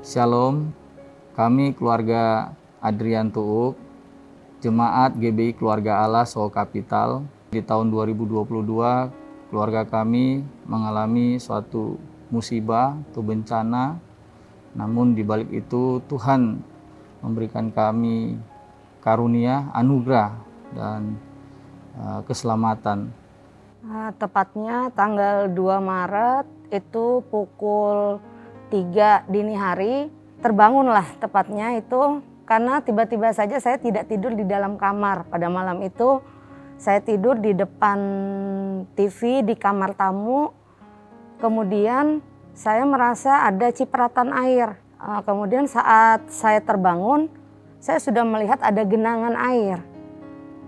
Shalom, kami keluarga Adrian Tuuk, Jemaat GBI Keluarga Allah Soho Kapital. Di tahun 2022, keluarga kami mengalami suatu musibah atau bencana. Namun di balik itu Tuhan memberikan kami karunia, anugerah, dan keselamatan. Tepatnya tanggal 2 Maret itu pukul 3 dini hari, terbangunlah tepatnya itu karena tiba-tiba saja saya tidak tidur di dalam kamar. Pada malam itu saya tidur di depan TV di kamar tamu, kemudian saya merasa ada cipratan air. Kemudian saat saya terbangun, saya sudah melihat ada genangan air.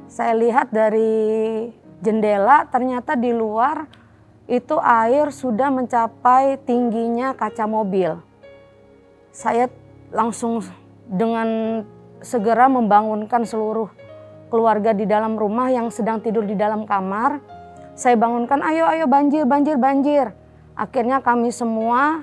Saya lihat dari jendela, ternyata di luar itu air sudah mencapai tingginya kaca mobil. Saya langsung dengan segera membangunkan seluruh keluarga di dalam rumah yang sedang tidur di dalam kamar. Saya bangunkan, ayo banjir, banjir, banjir. Akhirnya kami semua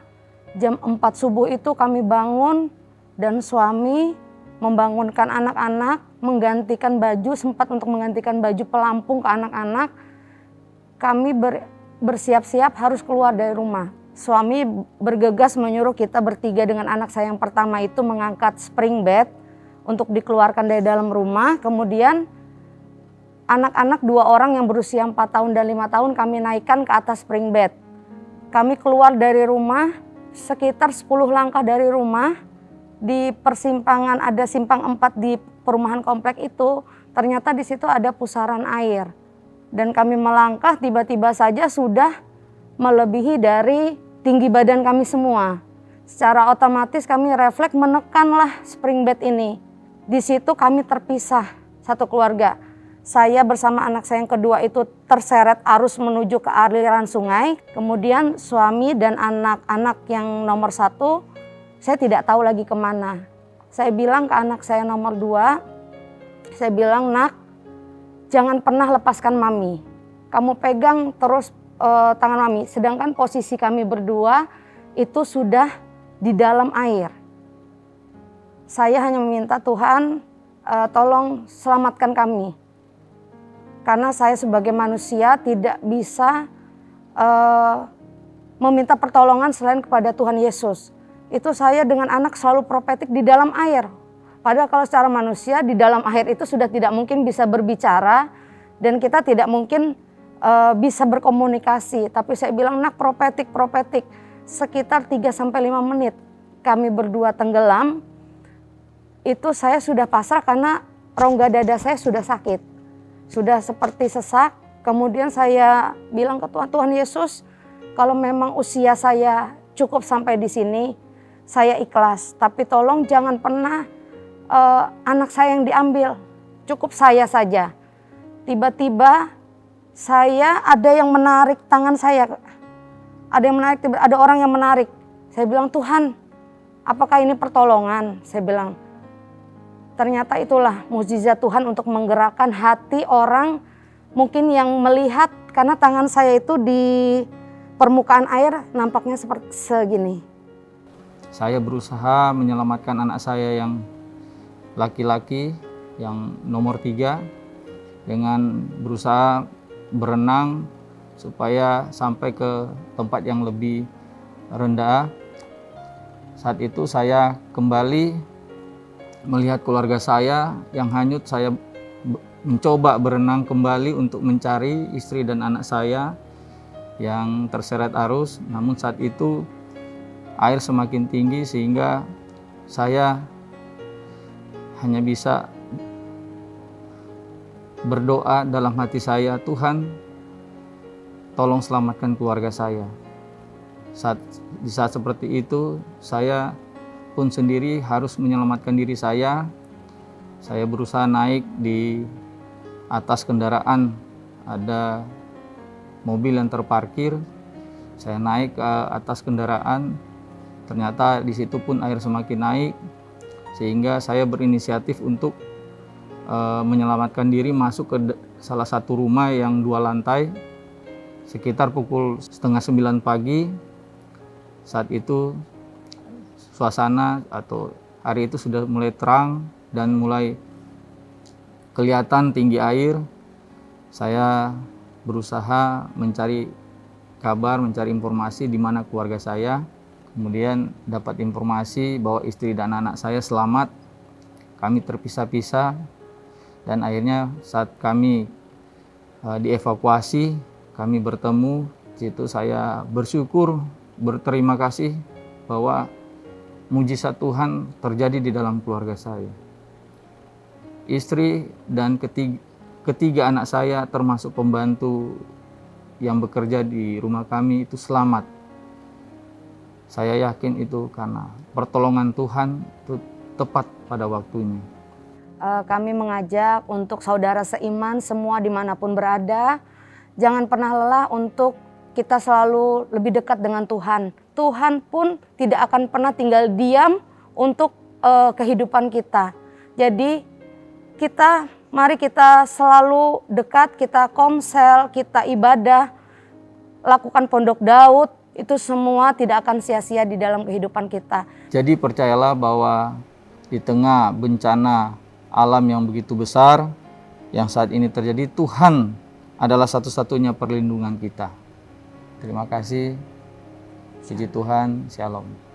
jam 4 subuh itu kami bangun dan suami membangunkan anak-anak, menggantikan baju, sempat untuk menggantikan baju pelampung ke anak-anak. Kami bersiap-siap harus keluar dari rumah. Suami bergegas menyuruh kita bertiga dengan anak saya yang pertama itu mengangkat spring bed untuk dikeluarkan dari dalam rumah. Kemudian anak-anak 2 orang yang berusia 4 tahun dan 5 tahun kami naikkan ke atas spring bed. Kami keluar dari rumah sekitar 10 langkah dari rumah. Di persimpangan, ada simpang 4 di perumahan komplek itu, ternyata di situ ada pusaran air. Dan kami melangkah, tiba-tiba saja sudah melebihi dari tinggi badan kami semua. Secara otomatis kami refleks menekanlah spring bed ini. Di situ kami terpisah satu keluarga. Saya bersama anak saya yang kedua itu terseret arus menuju ke aliran sungai. Kemudian suami dan anak-anak yang nomor 1, saya tidak tahu lagi kemana. Saya bilang ke anak saya nomor 2, saya bilang, nak, jangan pernah lepaskan mami. Kamu pegang terus tangan mami. Sedangkan posisi kami berdua itu sudah di dalam air. Saya hanya meminta Tuhan, tolong selamatkan kami. Karena saya sebagai manusia tidak bisa meminta pertolongan selain kepada Tuhan Yesus. Itu saya dengan anak selalu profetik di dalam air. Padahal kalau secara manusia di dalam air itu sudah tidak mungkin bisa berbicara dan kita tidak mungkin bisa berkomunikasi. Tapi saya bilang, nak, profetik. Sekitar 3-5 menit kami berdua tenggelam. Itu saya sudah pasrah karena rongga dada saya sudah sakit. Sudah seperti sesak. Kemudian saya bilang ke Tuhan, Tuhan Yesus, kalau memang usia saya cukup sampai di sini, saya ikhlas, tapi tolong jangan pernah anak saya yang diambil, cukup saya saja. Tiba-tiba saya ada yang menarik tangan saya, ada orang yang menarik. Saya bilang, Tuhan, apakah ini pertolongan? Saya bilang, ternyata itulah mukjizat Tuhan untuk menggerakkan hati orang mungkin yang melihat, karena tangan saya itu di permukaan air nampaknya seperti segini. Saya berusaha menyelamatkan anak saya yang laki-laki, yang nomor 3, dengan berusaha berenang supaya sampai ke tempat yang lebih rendah. Saat itu saya kembali melihat keluarga saya yang hanyut. Saya mencoba berenang kembali untuk mencari istri dan anak saya yang terseret arus. Namun saat itu air semakin tinggi sehingga saya hanya bisa berdoa dalam hati saya, Tuhan, tolong selamatkan keluarga saya. Di saat seperti itu, saya pun sendiri harus menyelamatkan diri saya. Saya berusaha naik di atas kendaraan, ada mobil yang terparkir. Saya naik ke atas kendaraan. Ternyata di situ pun air semakin naik, sehingga saya berinisiatif untuk menyelamatkan diri masuk ke salah satu rumah yang 2 lantai. Sekitar pukul 8:30 pagi, saat itu suasana atau hari itu sudah mulai terang dan mulai kelihatan tinggi air, saya berusaha mencari kabar, mencari informasi di mana keluarga saya. Kemudian dapat informasi bahwa istri dan anak saya selamat. Kami terpisah-pisah dan akhirnya saat kami dievakuasi, kami bertemu. Di situ saya bersyukur, berterima kasih bahwa mujizat Tuhan terjadi di dalam keluarga saya. Istri dan ketiga anak saya termasuk pembantu yang bekerja di rumah kami itu selamat. Saya yakin itu karena pertolongan Tuhan itu tepat pada waktunya. Kami mengajak untuk saudara seiman semua dimanapun berada, jangan pernah lelah untuk kita selalu lebih dekat dengan Tuhan. Tuhan pun tidak akan pernah tinggal diam untuk kehidupan kita. Jadi mari kita selalu dekat, kita komsel, kita ibadah, lakukan pondok Daud, itu semua tidak akan sia-sia di dalam kehidupan kita. Jadi percayalah bahwa di tengah bencana alam yang begitu besar yang saat ini terjadi, Tuhan adalah satu-satunya perlindungan kita. Terima kasih. Puji Tuhan, Shalom.